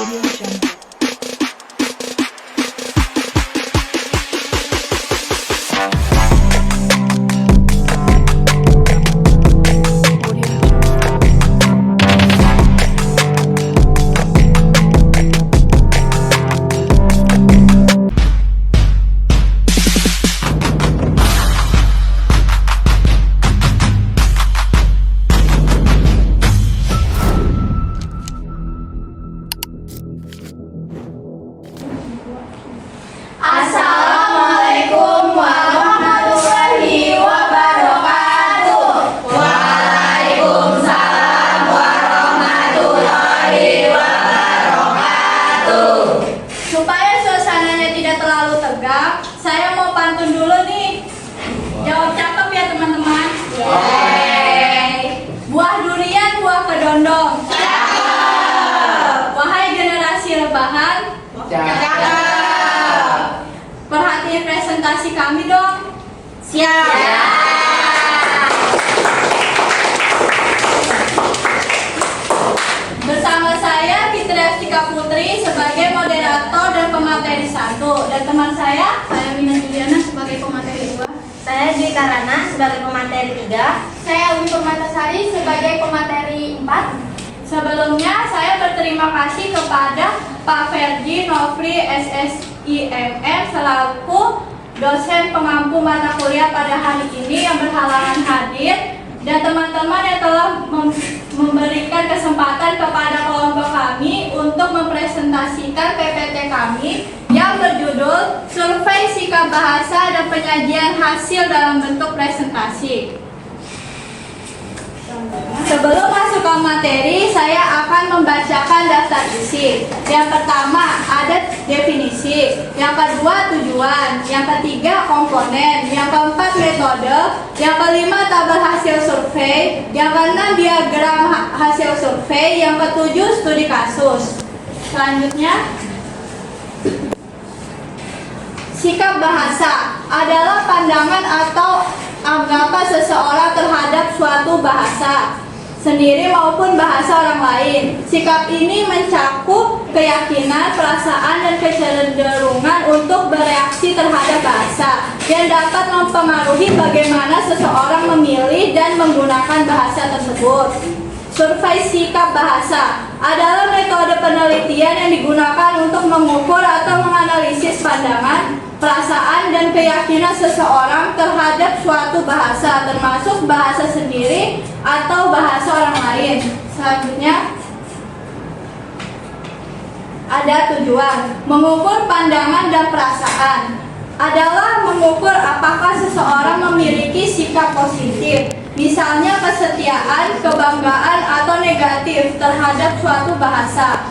Audio Jungle. Audio Jungle. Assalamualaikum warahmatullahi wabarakatuh. Waalaikumsalam warahmatullahi wabarakatuh. Supaya suasananya tidak terlalu tegang, saya mau pantun dulu nih. Jawab cakep ya teman-teman. Yeay. Buah durian, buah kedondong. Cakep. Wahai generasi rebahan. Cakep. Perhatiin presentasi kami dong. Siap. Bersama saya Fitri Astika Putri sebagai moderator dan pemateri 1, dan teman saya Mina Juliana sebagai pemateri 2. Saya Dwi Karana sebagai pemateri 3. Saya Uli Permatasari sebagai pemateri 4. Sebelumnya saya berterima kasih kepada Pak Ferdi Nofri SSIMM selaku dosen pengampu mata kuliah pada hari ini yang berhalangan hadir, dan teman-teman yang telah memberikan kesempatan kepada kelompok kami untuk mempresentasikan PPT kami yang berjudul Survei Sikap Bahasa dan Penyajian Hasil dalam bentuk presentasi. Sebelum masuk ke materi, saya akan membacakan daftar isi. Yang pertama ada definisi, yang kedua tujuan, yang ketiga komponen, yang keempat metode, yang kelima tabel hasil survei, yang keenam diagram hasil survei, yang ketujuh studi kasus. Selanjutnya, sikap bahasa adalah pandangan atau anggapan seseorang terhadap suatu bahasa sendiri maupun bahasa orang lain. Sikap ini mencakup keyakinan, perasaan, dan kecenderungan untuk bereaksi terhadap bahasa yang dapat mempengaruhi bagaimana seseorang memilih dan menggunakan bahasa tersebut. Survei sikap bahasa adalah metode penelitian yang digunakan untuk mengukur atau menganalisis pandangan, perasaan, dan keyakinan seseorang terhadap suatu bahasa, termasuk bahasa sendiri atau bahasa orang lain. Selanjutnya ada tujuan. Mengukur pandangan dan perasaan adalah mengukur apakah seseorang memiliki sikap positif, misalnya kesetiaan, kebanggaan, atau negatif terhadap suatu bahasa.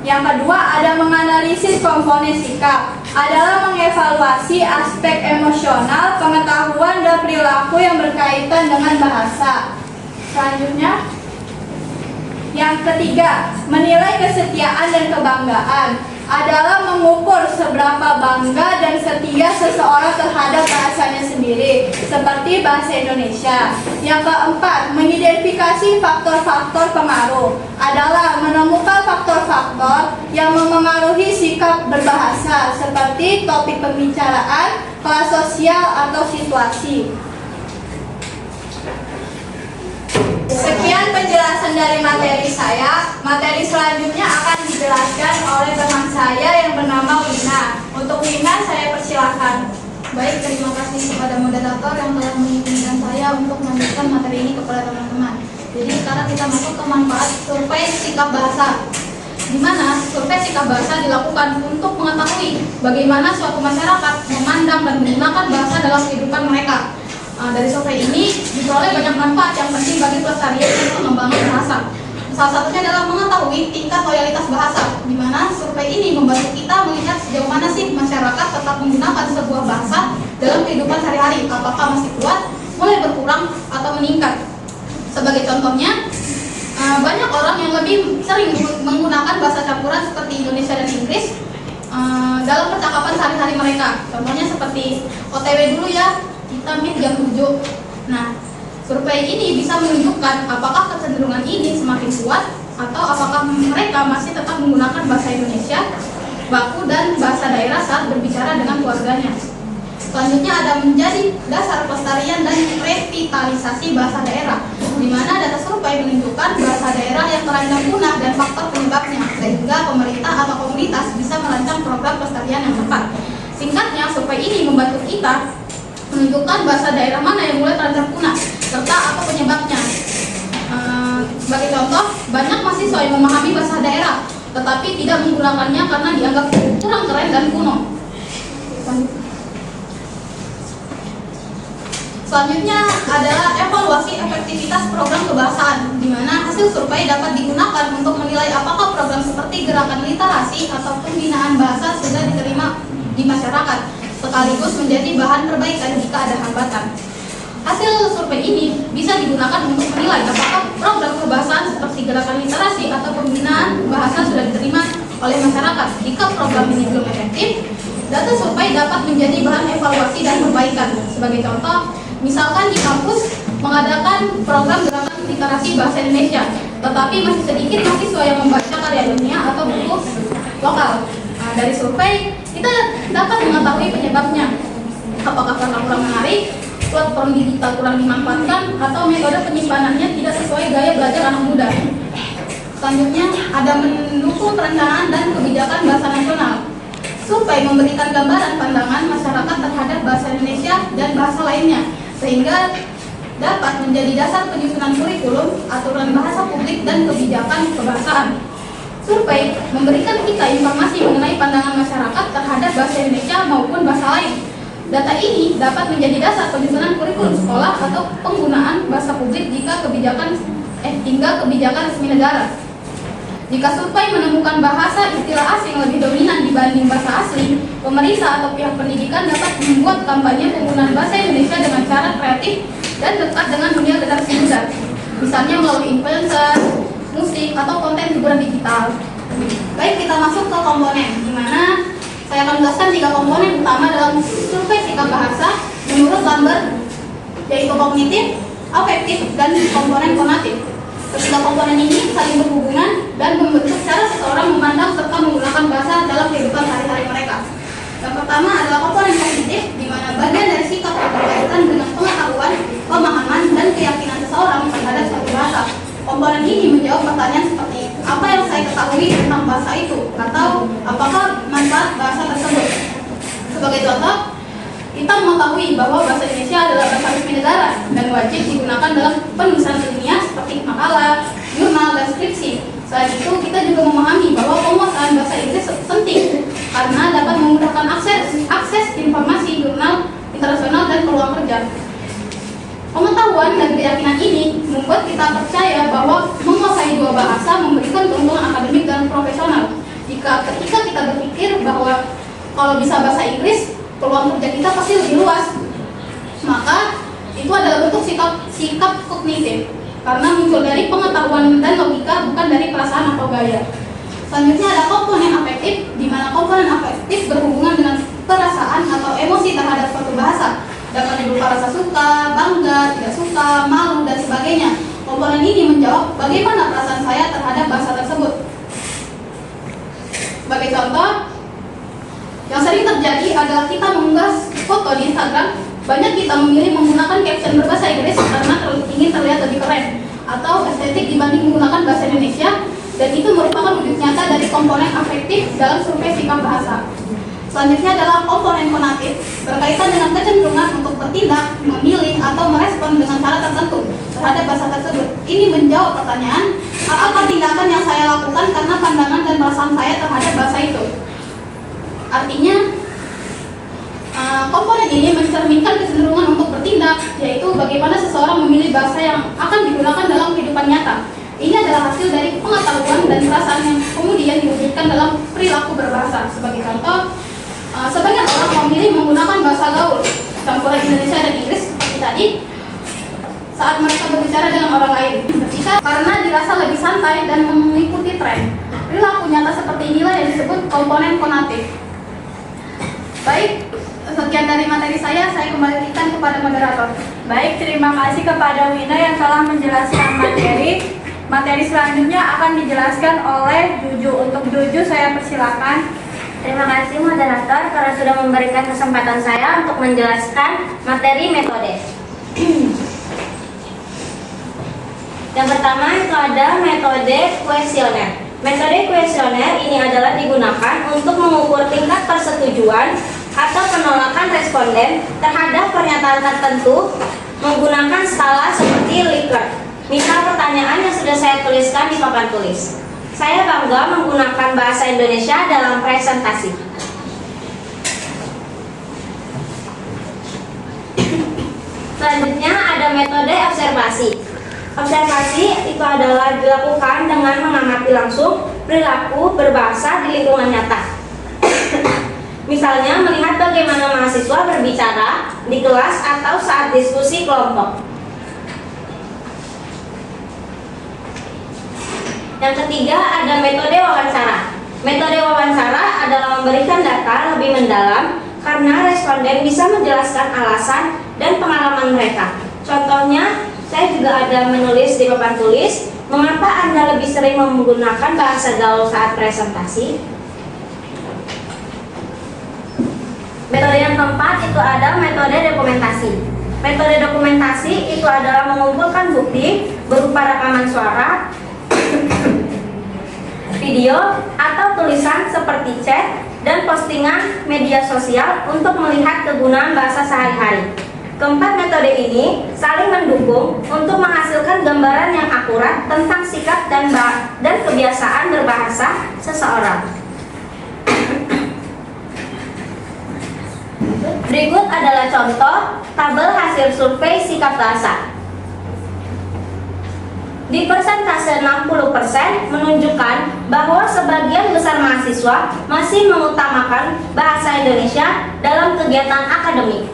Yang kedua ada menganalisis komponen sikap, adalah mengevaluasi aspek emosional, pengetahuan, dan perilaku yang berkaitan dengan bahasa. Selanjutnya, yang ketiga, menilai kesetiaan dan kebanggaan, adalah mengukur seberapa bangga dan setia seseorang terhadap bahasanya sendiri, seperti bahasa Indonesia. Yang keempat, mengidentifikasi faktor-faktor pengaruh, adalah menemukan faktor-faktor yang memengaruhi sikap berbahasa, seperti topik pembicaraan, kelas sosial, atau situasi. Sekian penjelasan dari materi saya. Materi selanjutnya akan dijelaskan oleh teman saya yang bernama Wina. Untuk Wina saya persilakan. Baik, terima kasih kepada moderator yang telah mengizinkan saya untuk melanjutkan materi ini kepada teman-teman. Jadi sekarang kita masuk ke manfaat survei sikap bahasa, di mana survei sikap bahasa dilakukan untuk mengetahui bagaimana suatu masyarakat memandang dan menggunakan bahasa dalam kehidupan mereka. Dari survei ini diperoleh banyak manfaat yang penting bagi pelestarian dan pengembangan bahasa. Salah satunya adalah mengetahui tingkat loyalitas bahasa, di mana survei ini membantu kita melihat sejauh mana sih masyarakat tetap menggunakan sebuah bahasa dalam kehidupan sehari-hari, apakah masih kuat, mulai berkurang, atau meningkat. Sebagai contohnya, banyak orang yang lebih sering menggunakan bahasa campuran seperti Indonesia dan Inggris dalam percakapan sehari-hari mereka. Contohnya seperti OTW dulu ya, kita meet jam 7. Nah, survei ini bisa menunjukkan apakah kecenderungan ini semakin kuat, atau apakah mereka masih tetap menggunakan bahasa Indonesia baku dan bahasa daerah saat berbicara dengan keluarganya. Selanjutnya ada menjadi dasar pelestarian dan revitalisasi bahasa daerah, di mana data survei menunjukkan bahasa daerah yang terancam punah dan faktor penyebabnya, sehingga pemerintah atau komunitas bisa merancang program pelestarian yang tepat. Singkatnya, survei ini membantu kita menunjukkan bahasa daerah mana yang mulai terancam punah, serta apa penyebabnya. Sebagai contoh, banyak mahasiswa yang memahami bahasa daerah, tetapi tidak menggunakannya karena dianggap kurang keren dan kuno. Selanjutnya adalah evaluasi efektivitas program kebahasaan, di mana hasil survei dapat digunakan untuk menilai apakah program seperti gerakan literasi atau pembinaan bahasa sudah diterima di masyarakat, sekaligus menjadi bahan perbaikan jika ada hambatan. Hasil survei ini bisa digunakan untuk menilai apakah program kebahasaan seperti gerakan literasi atau pembinaan bahasa sudah diterima oleh masyarakat. Jika program ini belum efektif, data survei dapat menjadi bahan evaluasi dan perbaikan. Sebagai contoh, misalkan di kampus mengadakan program gerakan literasi bahasa Indonesia, tetapi masih sedikit mahasiswa yang membaca karya dunia atau buku lokal. Dari survei, kita dapat mengetahui penyebabnya. Apakah karena kurang menarik, platform digital kurang dimanfaatkan, atau metode penyimpanannya tidak sesuai gaya belajar anak muda. Selanjutnya, ada mendukung perencanaan dan kebijakan bahasa nasional. Survei memberikan gambaran pandangan masyarakat terhadap bahasa Indonesia dan bahasa lainnya, sehingga dapat menjadi dasar penyusunan kurikulum, aturan bahasa publik, dan kebijakan kebahasaan. Survei memberikan kita informasi mengenai pandangan masyarakat terhadap bahasa Indonesia maupun bahasa lain. Data ini dapat menjadi dasar penyusunan kurikulum sekolah atau penggunaan bahasa publik hingga kebijakan resmi negara. Jika survei menemukan bahasa istilah asing lebih dominan dibanding bahasa asli, pemerintah atau pihak pendidikan dapat membuat kampanye penggunaan bahasa Indonesia dengan cara kreatif dan dekat dengan dunia generasi muda, misalnya melalui influencer, musik, atau konten hiburan digital. Baik, kita masuk ke komponen, di mana saya akan jelaskan 3 komponen utama dalam survei sikap bahasa menurut Lambert, yaitu kognitif, afektif, dan komponen konatif. Ketiga komponen ini saling berhubungan dan membentuk cara seseorang memandang serta menggunakan bahasa dalam kehidupan sehari-hari mereka. Yang pertama adalah komponen kognitif, di mana bagian dari sikap berkaitan dengan pengetahuan, pemahaman, dan keyakinan seseorang terhadap suatu bahasa. Komponen ini menjawab pertanyaan seperti apa yang saya ketahui tentang bahasa itu, atau apakah manfaat bahasa tersebut. Sebagai contoh, kita mengetahui bahwa bahasa Indonesia adalah bahasa resmi negara dan wajib digunakan dalam penulisan ilmiah seperti makalah, jurnal, dan skripsi. Selain itu, kita juga memahami bahwa penguasaan bahasa Inggris penting karena dapat memudahkan akses informasi, jurnal internasional, dan peluang kerja. Pengetahuan dan keyakinan ini membuat kita percaya bahwa menguasai 2 bahasa memberikan keuntungan akademik dan profesional. Ketika kita berpikir bahwa kalau bisa bahasa Inggris, peluang kerja kita pasti lebih luas, maka itu adalah bentuk sikap kognitif karena muncul dari pengetahuan dan logika, bukan dari perasaan atau gaya. Selanjutnya ada komponen afektif, di mana komponen afektif berhubungan dengan perasaan atau emosi terhadap suatu bahasa. Dapat berupa rasa suka, bangga, tidak suka, malu, dan sebagainya. Komponen ini menjawab bagaimana perasaan saya terhadap bahasa tersebut. Sebagai contoh, yang sering terjadi adalah kita mengunggah foto di Instagram, banyak kita memilih menggunakan caption berbahasa Inggris karena ingin terlihat lebih keren atau estetik dibanding menggunakan bahasa Indonesia, dan itu merupakan wujud nyata dari komponen afektif dalam survei sikap bahasa. Selanjutnya adalah komponen konatif, berkaitan dengan kecenderungan untuk bertindak, memilih, atau merespon dengan cara tertentu terhadap bahasa tersebut. Ini menjawab pertanyaan, apakah tindakan yang saya lakukan karena pandangan dan perasaan saya terhadap bahasa itu. Artinya, komponen ini mencerminkan kecenderungan untuk bertindak, yaitu bagaimana seseorang memilih bahasa yang akan digunakan dalam kehidupan nyata. Ini adalah hasil dari pengetahuan dan perasaan yang kemudian diwujudkan dalam perilaku berbahasa. Sebagai contoh, sebagian orang memilih menggunakan bahasa gaul, campuran Indonesia dan Inggris seperti tadi, saat mereka berbicara dengan orang lain, karena dirasa lebih santai dan mengikuti tren. Perilaku nyata seperti inilah yang disebut komponen konatif. Baik, sekian dari materi saya kembalikan kepada moderator. Baik, terima kasih kepada Wina yang telah menjelaskan materi. Materi selanjutnya akan dijelaskan oleh Juju. Untuk Juju saya persilakan. Terima kasih moderator karena sudah memberikan kesempatan saya untuk menjelaskan materi metode. Yang pertama itu ada metode kuesioner. Metode kuesioner ini adalah digunakan untuk mengukur tingkat persetujuan atau penolakan responden terhadap pernyataan tertentu menggunakan skala seperti Likert. Misal pertanyaan yang sudah saya tuliskan di papan tulis. Saya bangga menggunakan bahasa Indonesia dalam presentasi. Selanjutnya ada metode observasi. Observasi itu adalah dilakukan dengan mengamati langsung perilaku berbahasa di lingkungan nyata. Misalnya melihat bagaimana mahasiswa berbicara di kelas atau saat diskusi kelompok. Yang ketiga ada metode wawancara. Metode wawancara adalah memberikan data lebih mendalam karena responden bisa menjelaskan alasan dan pengalaman mereka. Contohnya, saya juga ada menulis di papan tulis, mengapa Anda lebih sering menggunakan bahasa gaul saat presentasi? Metode yang keempat itu ada metode dokumentasi. Metode dokumentasi itu adalah mengumpulkan bukti berupa rekaman suara, video, atau tulisan seperti chat dan postingan media sosial untuk melihat kegunaan bahasa sehari-hari. Keempat metode ini saling mendukung untuk menghasilkan gambaran yang akurat tentang sikap dan kebiasaan berbahasa seseorang. Berikut adalah contoh tabel hasil survei sikap bahasa. Di persentase 60% menunjukkan bahwa sebagian besar mahasiswa masih mengutamakan bahasa Indonesia dalam kegiatan akademik.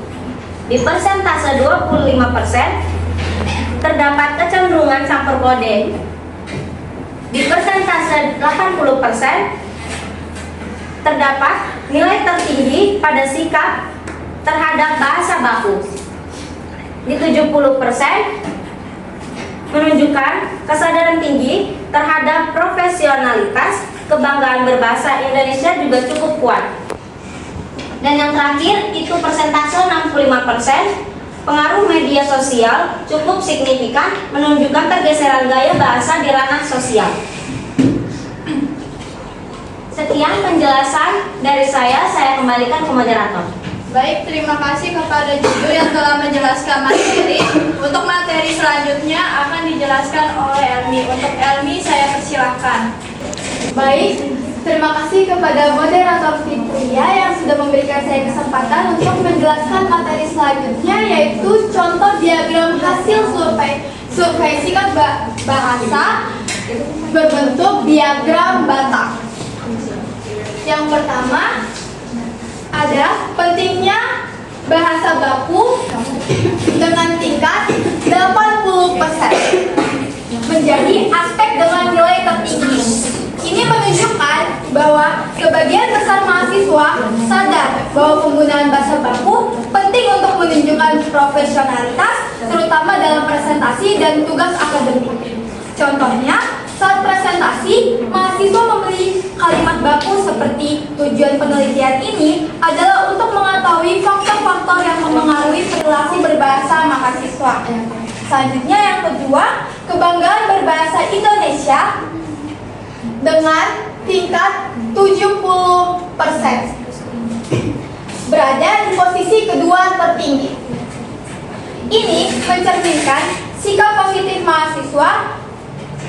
Di persentase 25% terdapat kecenderungan campur kode. Di persentase 80% terdapat nilai tertinggi pada sikap terhadap bahasa baku. Di 70% menunjukkan kesadaran tinggi terhadap profesionalitas, kebanggaan berbahasa Indonesia juga cukup kuat. Dan yang terakhir itu persentase 65%, pengaruh media sosial cukup signifikan menunjukkan pergeseran gaya bahasa di ranah sosial. Sekian penjelasan dari saya kembalikan ke moderator. Baik, terima kasih kepada Juju yang telah menjelaskan materi. Untuk materi selanjutnya akan dijelaskan oleh Elmi. Untuk Elmi saya persilahkan. Baik, terima kasih kepada moderator Fitria yang sudah memberikan saya kesempatan untuk menjelaskan materi selanjutnya, yaitu contoh diagram hasil survei sikap bahasa berbentuk diagram Batak. Yang pertama ada pentingnya bahasa baku dengan tingkat 80% menjadi aspek dengan nilai tertinggi. Ini menunjukkan bahwa sebagian besar mahasiswa sadar bahwa penggunaan bahasa baku penting untuk menunjukkan profesionalitas, terutama dalam presentasi dan tugas akademik. Contohnya, saat presentasi, mahasiswa memberi kalimat baku seperti tujuan penelitian ini adalah untuk mengetahui faktor-faktor yang mempengaruhi perilaku berbahasa mahasiswa. Selanjutnya yang kedua, kebanggaan berbahasa Indonesia dengan tingkat 70%. Berada di posisi kedua tertinggi. Ini mencerminkan sikap positif mahasiswa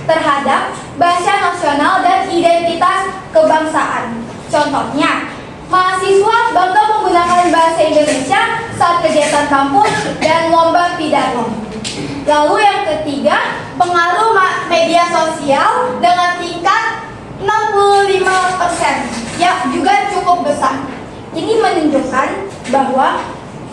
terhadap bahasa nasional dan identitas kebangsaan. Contohnya, mahasiswa bangga menggunakan bahasa Indonesia saat kegiatan kampus dan lomba pidato. Lalu yang ketiga, pengaruh media sosial dengan tingkat 65%, yang juga cukup besar. Ini menunjukkan bahwa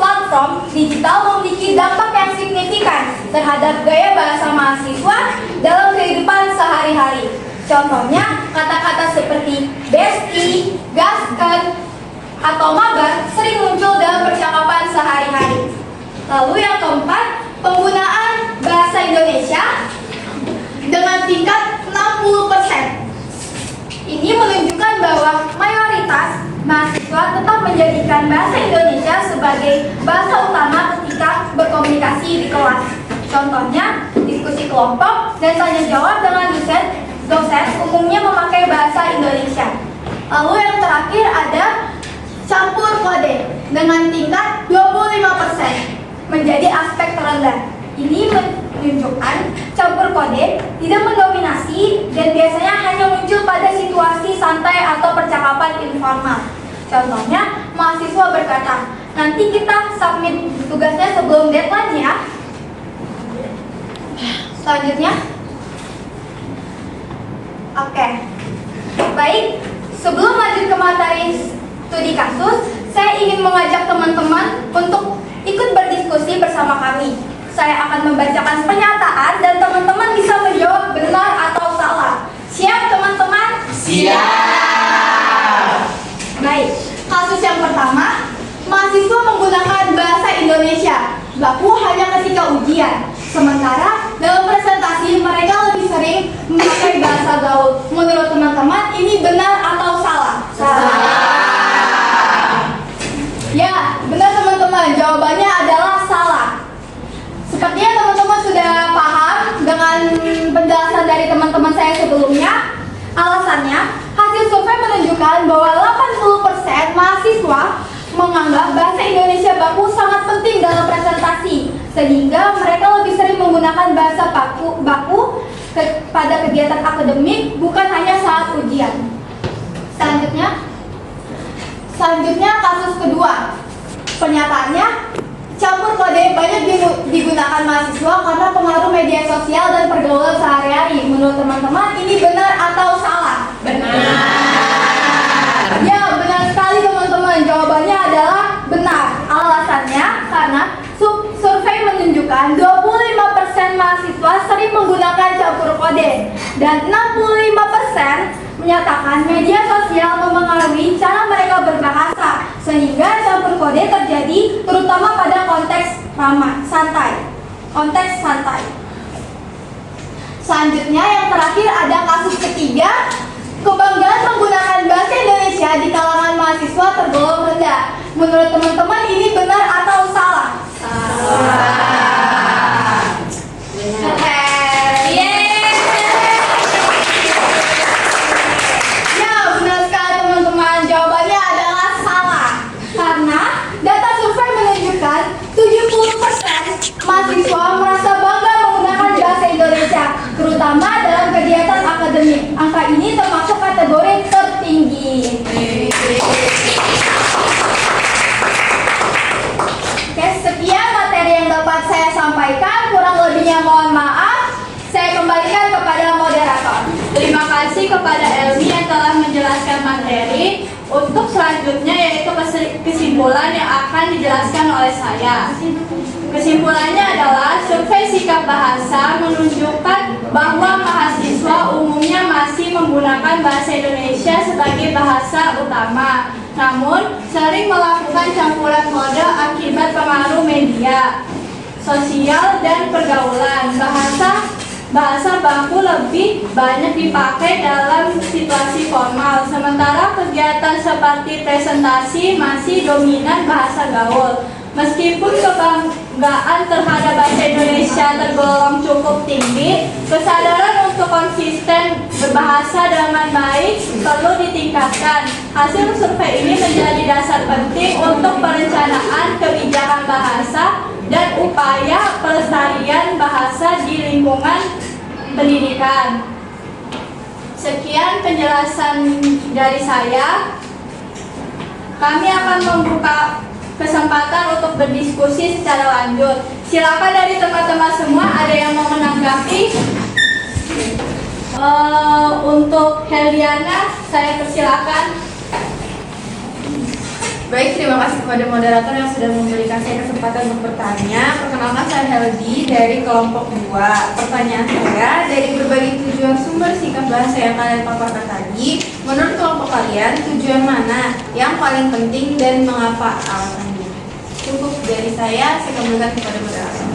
platform digital memiliki dampak yang signifikan terhadap gaya bahasa mahasiswa dalam kehidupan sehari-hari. Contohnya, kata-kata seperti besti, gasken, atau mabar sering muncul dalam percakapan sehari-hari. Lalu yang keempat, penggunaan bahasa Indonesia dengan tingkat 60%. Ini menunjukkan bahwa mayoritas mahasiswa tetap menjadikan bahasa Indonesia sebagai bahasa utama ketika berkomunikasi di kelas. Contohnya, diskusi kelompok dan tanya jawab dengan dosen umumnya memakai bahasa Indonesia. Lalu yang terakhir ada campur kode dengan tingkat 25%, menjadi aspek terendah. Ini menunjukkan campur kode tidak mendominasi dan biasanya hanya muncul pada situasi santai atau percakapan informal. Contohnya, mahasiswa berkata, nanti kita submit tugasnya sebelum deadline ya. Selanjutnya. Oke. Baik, sebelum lanjut ke materi studi kasus, saya ingin mengajak teman-teman untuk ikut berdiskusi bersama kami. Saya akan membacakan pernyataan dan teman-teman bisa menjawab benar atau salah. Siap teman-teman? Siap. Baik, kasus yang pertama, mahasiswa menggunakan bahasa Indonesia baku hanya ketika ujian. Sementara dalam presentasi mereka lebih sering memakai bahasa gaul. Menurut teman-teman ini benar atau salah? Salah. Ya, benar teman-teman. Jawabannya adalah salah. Sepertinya teman-teman sudah paham dengan penjelasan dari teman-teman saya sebelumnya. Alasannya, hasil survei menunjukkan bahwa 80% mahasiswa menganggap bahasa Indonesia baku sangat penting dalam presentasi, sehingga mereka lebih sering menggunakan bahasa baku pada kegiatan akademik, bukan hanya saat ujian. Selanjutnya kasus kedua. Pernyataannya, campur kode banyak digunakan mahasiswa karena pengaruh media sosial dan pergaulan sehari-hari. Menurut teman-teman, ini benar atau salah? Benar. Ya, benar sekali teman-teman. Jawabannya adalah benar. Alasannya karena survei menunjukkan 25% mahasiswa sering menggunakan campur kode dan 65% menyatakan media sosial mempengaruhi cara mereka berbahasa, sehingga campur kode terjadi terutama pada konteks santai. Selanjutnya yang terakhir ada kasus ketiga, kebanggaan menggunakan bahasa Indonesia di kalangan mahasiswa tergolong rendah. Menurut teman-teman ini benar atau salah? Salah. Ya, benar sekali teman-teman. Jawabannya adalah salah. Karena data survei menunjukkan 70% mahasiswa merasa bangga menggunakan bahasa Indonesia, terutama dalam kegiatan akademik. Angka ini termasuk kategori tertinggi. Oke, sekian materi yang dapat saya sampaikan. Kurang lebihnya mohon maaf. Saya kembalikan kepada moderator. Terima kasih kepada Elmi yang telah menjelaskan materi. Untuk selanjutnya yaitu kesimpulan yang akan dijelaskan oleh saya. Kesimpulannya adalah survei sikap bahasa menunjukkan bahwa mahasiswa umumnya masih menggunakan bahasa Indonesia sebagai bahasa utama, namun sering melakukan campuran kode akibat pengaruh media sosial dan pergaulan. Bahasa baku lebih banyak dipakai dalam situasi formal, sementara kegiatan seperti presentasi masih dominan bahasa gaul. Meskipun kebanggaan terhadap bahasa Indonesia tergolong cukup tinggi, kesadaran untuk konsisten berbahasa dengan baik perlu ditingkatkan. Hasil survei ini menjadi dasar penting untuk perencanaan kebijakan bahasa dan upaya pelestarian bahasa di lingkungan pendidikan. Sekian penjelasan dari saya. Kami akan membuka kesempatan untuk berdiskusi secara lanjut. Silakan dari teman-teman semua, ada yang mau menanggapi? Untuk Heldiana, saya persilakan. Baik, terima kasih kepada moderator yang sudah memberikan saya kesempatan untuk bertanya. Perkenalkan, saya Heldi dari kelompok 2. Pertanyaan saya, dari berbagai tujuan sumber sikap bahasa yang kalian paparkan tadi, menurut kelompok kalian, tujuan mana yang paling penting dan mengapa alasannya? Cukup dari saya kembalikan kepada moderator.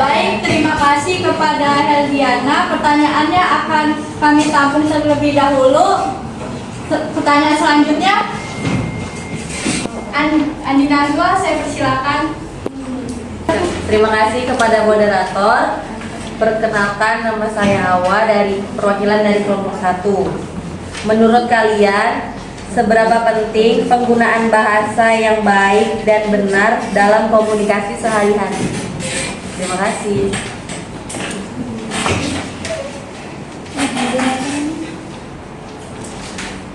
Baik, terima kasih kepada Heldiana. Pertanyaannya akan kami tampung terlebih dahulu. Pertanyaan selanjutnya, Andi Najwa, saya persilakan. Terima kasih kepada moderator. Perkenalkan, nama saya Hawa dari perwakilan dari kelompok 1. Menurut kalian, seberapa penting penggunaan bahasa yang baik dan benar dalam komunikasi sehari-hari? Terima kasih.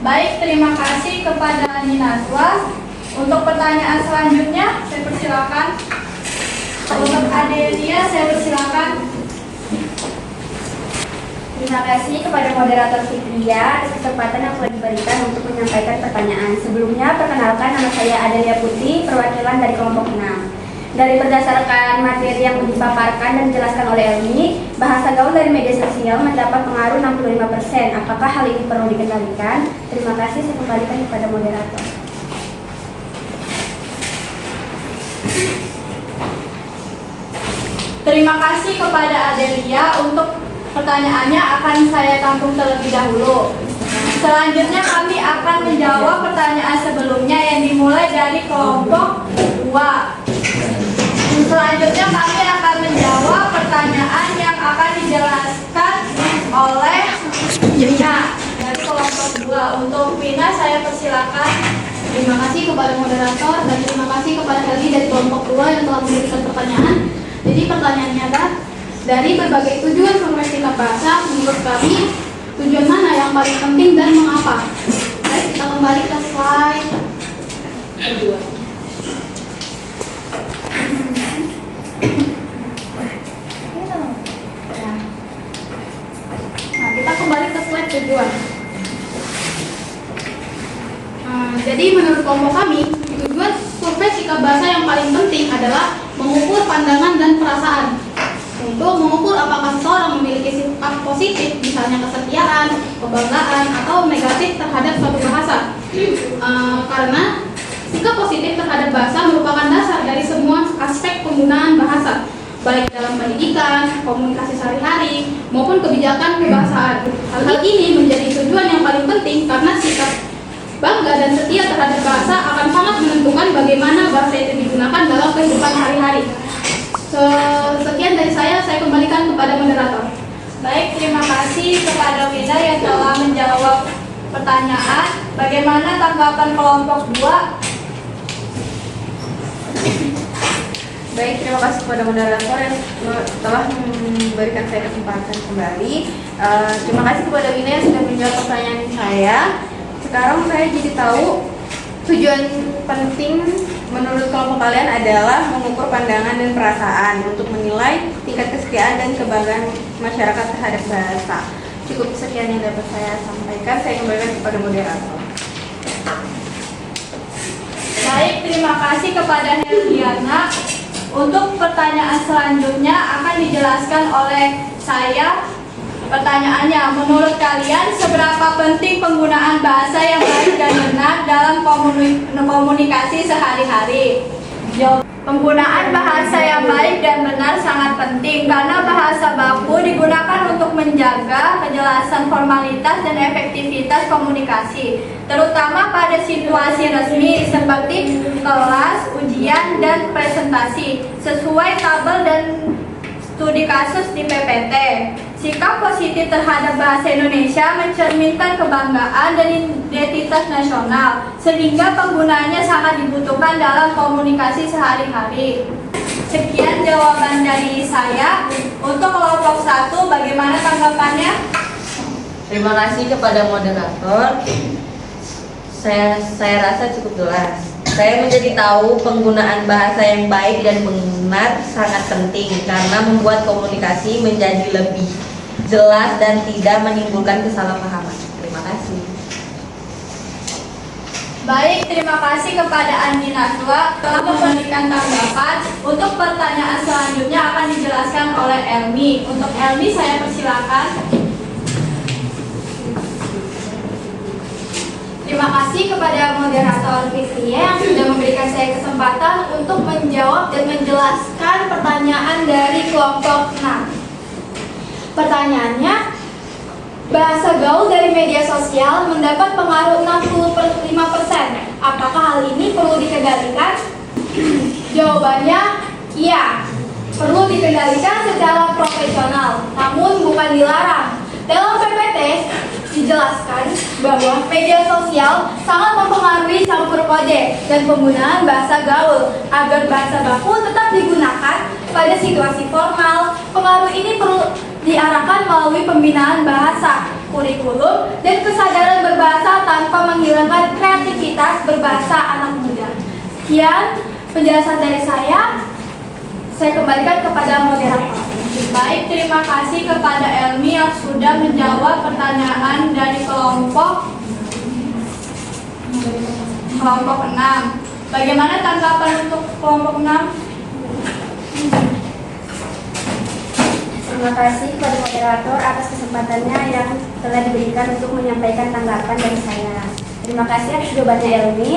Baik, terima kasih kepada Andi Najwa. Untuk pertanyaan selanjutnya, saya persilakan. Untuk Adelia, saya persilakan. Terima kasih kepada moderator Fitria atas kesempatan yang telah diberikan untuk menyampaikan pertanyaan. Sebelumnya, perkenalkan, nama saya Adelia Putri, perwakilan dari kelompok 6. Dari berdasarkan materi yang dipaparkan dan dijelaskan oleh Elmi, bahasa gaul dari media sosial mendapat pengaruh 65%. Apakah hal ini perlu dikendalikan? Terima kasih, saya kembalikan kepada moderator. Terima kasih kepada Adelia. Untuk pertanyaannya akan saya tampung terlebih dahulu. Selanjutnya kami akan menjawab pertanyaan sebelumnya yang dimulai dari kelompok 2. Selanjutnya kami akan menjawab pertanyaan yang akan dijelaskan oleh Wina dari kelompok 2. Untuk Wina, saya persilakan. Terima kasih kepada moderator dan terima kasih kepada Heldi dari kelompok 2 yang telah memberikan pertanyaan. Jadi pertanyaannya adalah, dari berbagai tujuan survei sikap bahasa, menurut kami tujuan mana yang paling penting dan mengapa? Baik, kita kembali ke slide kedua. Nah, kita kembali ke slide tujuan. Jadi menurut kelompok kami, tujuan survei sikap bahasa yang paling penting adalah mengukur pandangan dan perasaan. Untuk mengukur apakah seseorang memiliki sifat positif, misalnya kesetiaan, kebanggaan, atau negatif terhadap suatu bahasa. Karena sikap positif terhadap bahasa merupakan dasar dari semua aspek penggunaan bahasa, baik dalam pendidikan, komunikasi sehari-hari, maupun kebijakan kebahasaan. Hal ini menjadi tujuan yang paling penting karena sikap bangga dan setia terhadap bahasa akan sangat menentukan bagaimana bahasa itu digunakan dalam kehidupan hari-hari. Sekian dari saya kembalikan kepada moderator. Baik, terima kasih kepada Wina yang telah menjawab pertanyaan. Bagaimana tanggapan kelompok 2? Baik, terima kasih kepada moderator yang telah memberikan saya kesempatan kembali. Terima kasih kepada Wina yang sudah menjawab pertanyaan saya. Sekarang saya jadi tahu tujuan penting menurut kelompok kalian adalah mengukur pandangan dan perasaan untuk menilai tingkat kesetiaan dan kebanggaan masyarakat terhadap bahasa. Cukup sekian yang dapat saya sampaikan. Saya kembalikan kepada moderator. Baik, terima kasih kepada Heldiana. Untuk pertanyaan selanjutnya akan dijelaskan oleh saya. Pertanyaannya, menurut kalian seberapa penting penggunaan bahasa yang baik dan benar dalam komunikasi sehari-hari? Penggunaan bahasa yang baik dan benar sangat penting karena bahasa baku digunakan untuk menjaga kejelasan formalitas dan efektivitas komunikasi, terutama pada situasi resmi seperti kelas, ujian, dan presentasi, sesuai tabel dan studi kasus di PPT. Sikap positif terhadap bahasa Indonesia mencerminkan kebanggaan dan identitas nasional, sehingga penggunaannya sangat dibutuhkan dalam komunikasi sehari-hari. Sekian jawaban dari saya. Untuk kelompok 1, bagaimana tanggapannya? Terima kasih kepada moderator. Saya rasa cukup jelas. Saya menjadi tahu penggunaan bahasa yang baik dan benar sangat penting karena membuat komunikasi menjadi lebih jelas dan tidak menimbulkan kesalahpahaman. Terima kasih. Baik, terima kasih kepada Andi Najwa telah memberikan tanggapan. Untuk pertanyaan selanjutnya akan dijelaskan oleh Elmi. Untuk Elmi, saya persilakan. Terima kasih kepada moderator Fitria yang sudah memberikan saya kesempatan untuk menjawab dan menjelaskan pertanyaan dari kelompok 6. Pertanyaannya, bahasa gaul dari media sosial mendapat pengaruh 65%. Apakah hal ini perlu dikendalikan? Jawabannya, iya. Perlu dikendalikan secara profesional, namun bukan dilarang. Dalam PPT dijelaskan bahwa media sosial sangat mempengaruhi campur kode dan penggunaan bahasa gaul agar bahasa baku tetap digunakan pada situasi formal. Pengaruh ini perlu diarahkan melalui pembinaan bahasa, kurikulum, dan kesadaran berbahasa tanpa menghilangkan kreativitas berbahasa anak muda. Sekian penjelasan dari saya kembalikan kepada moderator. Baik, terima kasih kepada Elmi yang sudah menjawab pertanyaan dari kelompok 6. Bagaimana tanggapan untuk kelompok 6? Terima kasih kepada moderator atas kesempatannya yang telah diberikan untuk menyampaikan tanggapan dari saya. Terima kasih atas jawabannya Elmi.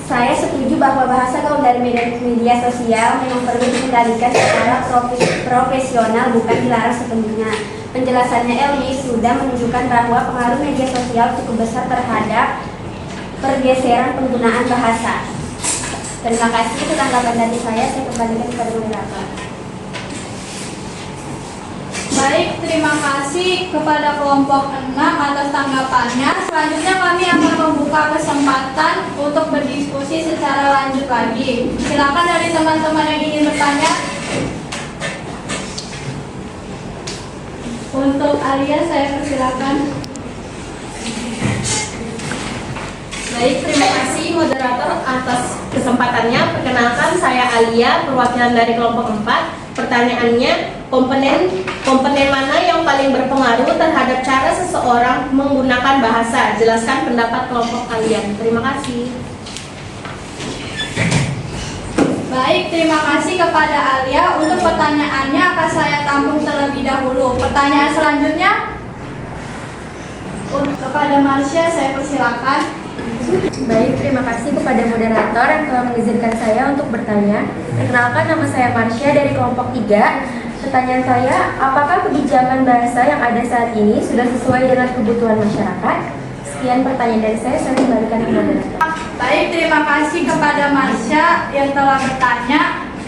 Saya setuju bahwa bahasa gaul dari media sosial memang perlu dikendalikan secara profesional, bukan dilarang sepenuhnya. Penjelasannya Elmi sudah menunjukkan bahwa pengaruh media sosial cukup besar terhadap pergeseran penggunaan bahasa. Terima kasih atas tanggapan dari saya kembalikan kepada moderator. Baik, terima kasih kepada kelompok 6 atas tanggapannya. Selanjutnya kami akan membuka kesempatan untuk berdiskusi secara lanjut lagi. Silakan dari teman-teman yang ingin bertanya. Untuk Alia, saya persilakan. Baik, terima kasih moderator atas kesempatannya. Perkenalkan, saya Alia, perwakilan dari kelompok 4. Pertanyaannya, komponen mana yang paling berpengaruh terhadap cara seseorang menggunakan bahasa? Jelaskan pendapat kelompok kalian. Terima kasih. Baik, terima kasih kepada Alia. Untuk pertanyaannya akan saya tampung terlebih dahulu. Pertanyaan selanjutnya kepada Marsha, saya persilakan. Baik, terima kasih kepada moderator yang telah mengizinkan saya untuk bertanya. Perkenalkan, nama saya Marsha dari kelompok 3. Pertanyaan saya, apakah kebijakan bahasa yang ada saat ini sudah sesuai dengan kebutuhan masyarakat? Sekian pertanyaan dari saya kembalikan ke moderator. Baik, terima kasih kepada Marsha yang telah bertanya.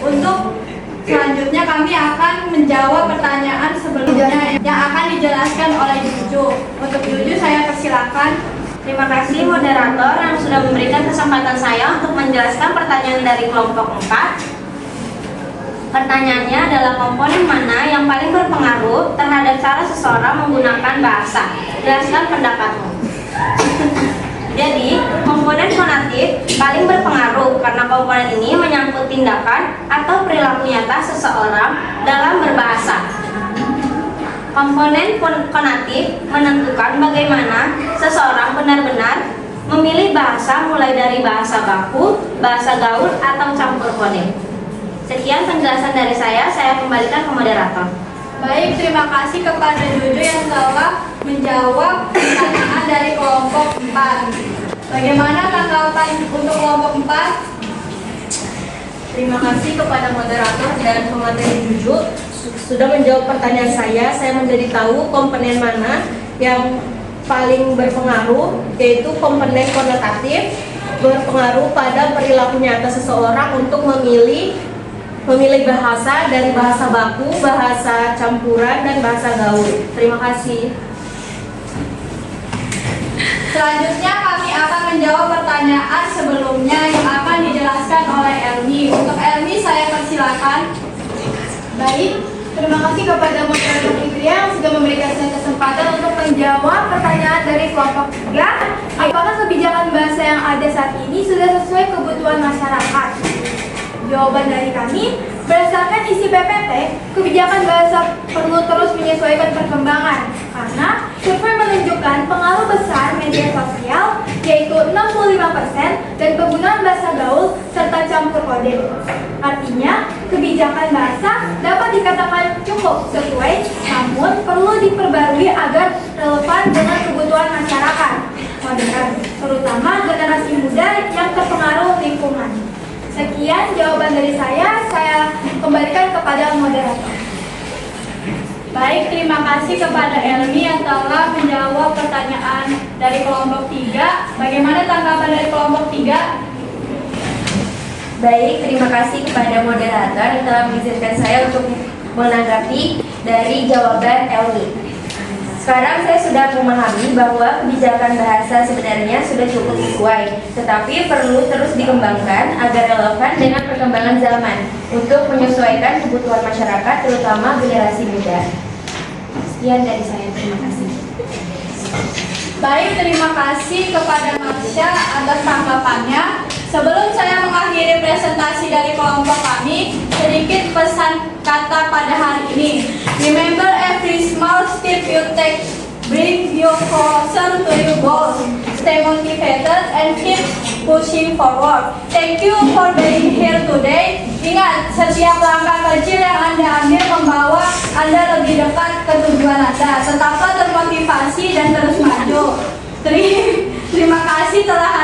Untuk selanjutnya kami akan menjawab pertanyaan sebelumnya yang akan dijelaskan oleh Juju. Untuk Juju, saya persilakan. Terima kasih moderator yang sudah memberikan kesempatan saya untuk menjelaskan pertanyaan dari kelompok 4. Pertanyaannya adalah komponen mana yang paling berpengaruh terhadap cara seseorang menggunakan bahasa? Jelaskan pendapatmu. Jadi, komponen fonatif paling berpengaruh karena komponen ini menyangkut tindakan atau perilaku nyata seseorang dalam berbahasa. Komponen konatif menentukan bagaimana seseorang benar-benar memilih bahasa mulai dari bahasa baku, bahasa gaul, atau campur kode. Sekian penjelasan dari saya kembalikan ke moderator. Baik, terima kasih kepada Jojo yang telah menjawab pertanyaan dari kelompok 4. Bagaimana tanggapan untuk kelompok 4? Terima kasih kepada moderator dan pemateri Juju sudah menjawab pertanyaan saya menjadi tahu komponen mana yang paling berpengaruh, yaitu komponen konotatif, berpengaruh pada perilaku nyata seseorang untuk memilih bahasa dari bahasa baku, bahasa campuran, dan bahasa gaul. Terima kasih. Selanjutnya kami akan menjawab pertanyaan sebelumnya yang akan dijelaskan oleh Elmi. Untuk Elmi, saya persilakan. Baik, terima kasih kepada moderator Fitria yang sudah memberikan saya kesempatan untuk menjawab pertanyaan dari kelompok 3. Apakah kebijakan bahasa yang ada saat ini sudah sesuai kebutuhan masyarakat? Jawaban dari kami, berdasarkan isi PPT, kebijakan bahasa perlu terus menyesuaikan perkembangan karena survei menunjukkan pengaruh besar media sosial yaitu 65% dan penggunaan bahasa gaul serta campur kode. Artinya, kebijakan bahasa dapat dikatakan cukup sesuai, namun perlu diperbarui agar relevan dengan kebutuhan masyarakat modern, terutama generasi muda Sekian jawaban dari saya kembalikan kepada moderator. Baik, terima kasih kepada Elmi yang telah menjawab pertanyaan dari kelompok 3. Bagaimana tanggapan dari kelompok 3? Baik, terima kasih kepada moderator yang telah mengizinkan saya untuk menanggapi dari jawaban Elmi. Sekarang saya sudah memahami bahwa kebijakan bahasa sebenarnya sudah cukup sesuai, tetapi perlu terus dikembangkan agar relevan dengan perkembangan zaman untuk menyesuaikan kebutuhan masyarakat, terutama generasi muda. Sekian dari saya, terima kasih. Baik, terima kasih kepada Marsha atas tanggapannya. Sebelum saya mengakhiri presentasi dari kelompok kami, sedikit pesan kata pada hari ini. Remember, every small step you take brings you closer to your goals. Stay motivated and keep pushing forward. Thank you for being here today. Ingat, setiap langkah kecil yang Anda ambil membawa Anda lebih dekat ke tujuan Anda. Tetaplah termotivasi dan terus maju. Terima kasih telah